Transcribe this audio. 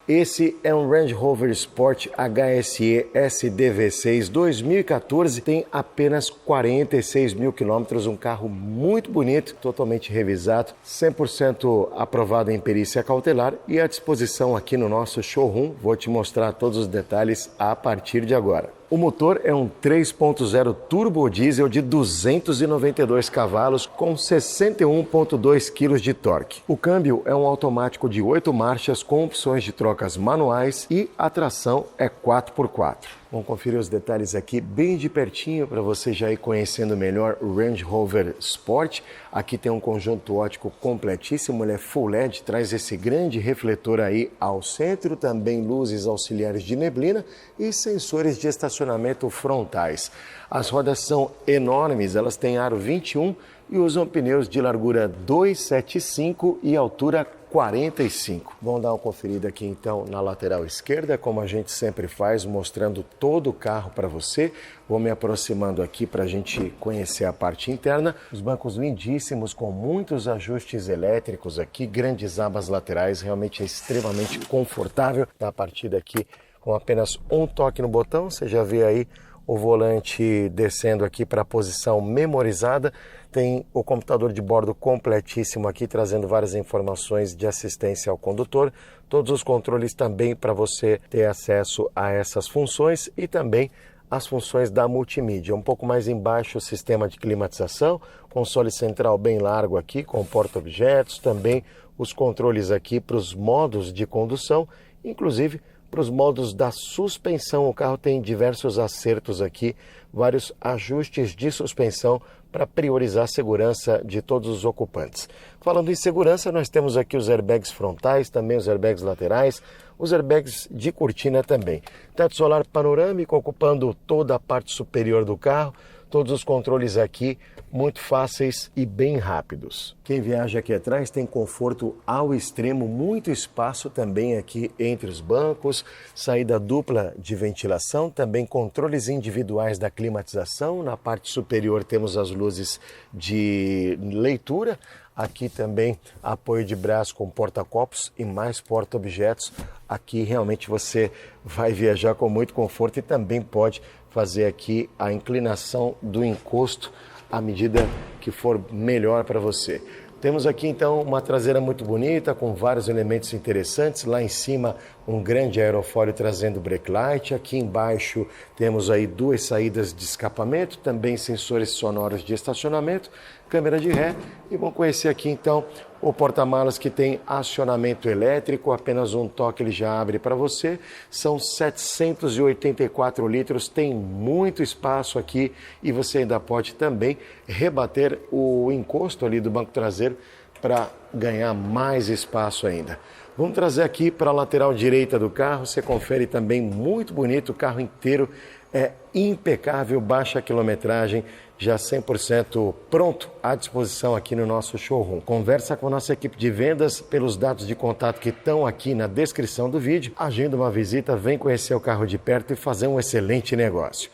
Esse é um Range Rover Sport HSE SDV6 2014, tem apenas 46 mil quilômetros, um carro muito bonito, totalmente revisado, 100% aprovado em perícia cautelar e à disposição aqui no nosso showroom. Vou te mostrar todos os detalhes a partir de agora. O motor é um 3.0 turbo diesel de 292 cavalos com 61,2 kg de torque. O câmbio é um automático de 8 marchas com opções de trocas manuais e a tração é 4x4. Vamos conferir os detalhes aqui bem de pertinho para você já ir conhecendo melhor o Range Rover Sport. Aqui tem um conjunto óptico completíssimo, ele é Full LED, traz esse grande refletor aí ao centro, também luzes auxiliares de neblina e sensores de estacionamento frontais. As rodas são enormes, elas têm aro 21 e usam pneus de largura 275 e altura 45. Vamos dar uma conferida aqui então na lateral esquerda, como a gente sempre faz, mostrando todo o carro para você. Vou me aproximando aqui para a gente conhecer a parte interna. Os bancos lindíssimos, com muitos ajustes elétricos aqui, grandes abas laterais, realmente é extremamente confortável. A partir daqui, com apenas um toque no botão, você já vê aí o volante descendo aqui para a posição memorizada. Tem o computador de bordo completíssimo aqui, trazendo várias informações de assistência ao condutor. Todos os controles também para você ter acesso a essas funções e também as funções da multimídia. Um pouco mais embaixo o sistema de climatização, console central bem largo aqui, com porta-objetos, também os controles aqui para os modos de condução, inclusive para os modos da suspensão. O carro tem diversos acertos aqui, vários ajustes de suspensão para priorizar a segurança de todos os ocupantes. Falando em segurança, nós temos aqui os airbags frontais, também os airbags laterais, os airbags de cortina também. Teto solar panorâmico ocupando toda a parte superior do carro, todos os controles aqui muito fáceis e bem rápidos. Quem viaja aqui atrás tem conforto ao extremo, muito espaço também aqui entre os bancos, saída dupla de ventilação, também controles individuais da climatização. Na parte superior temos as luzes de leitura, aqui também apoio de braço com porta-copos e mais porta-objetos. Aqui realmente você vai viajar com muito conforto e também pode fazer aqui a inclinação do encosto à medida que for melhor para você. Temos aqui então uma traseira muito bonita, com vários elementos interessantes. Lá em cima um grande aerofólio trazendo brake light. Aqui embaixo temos aí duas saídas de escapamento, também sensores sonoros de estacionamento, câmera de ré. E vamos conhecer aqui então o porta-malas, que tem acionamento elétrico, apenas um toque ele já abre para você. São 784 litros, tem muito espaço aqui e você ainda pode também rebater o encosto ali do banco traseiro para ganhar mais espaço ainda. Vamos trazer aqui para a lateral direita do carro, você confere também, muito bonito, o carro inteiro é impecável, baixa quilometragem, já 100% pronto à disposição aqui no nosso showroom. Conversa com a nossa equipe de vendas pelos dados de contato que estão aqui na descrição do vídeo. Agenda uma visita, vem conhecer o carro de perto e fazer um excelente negócio.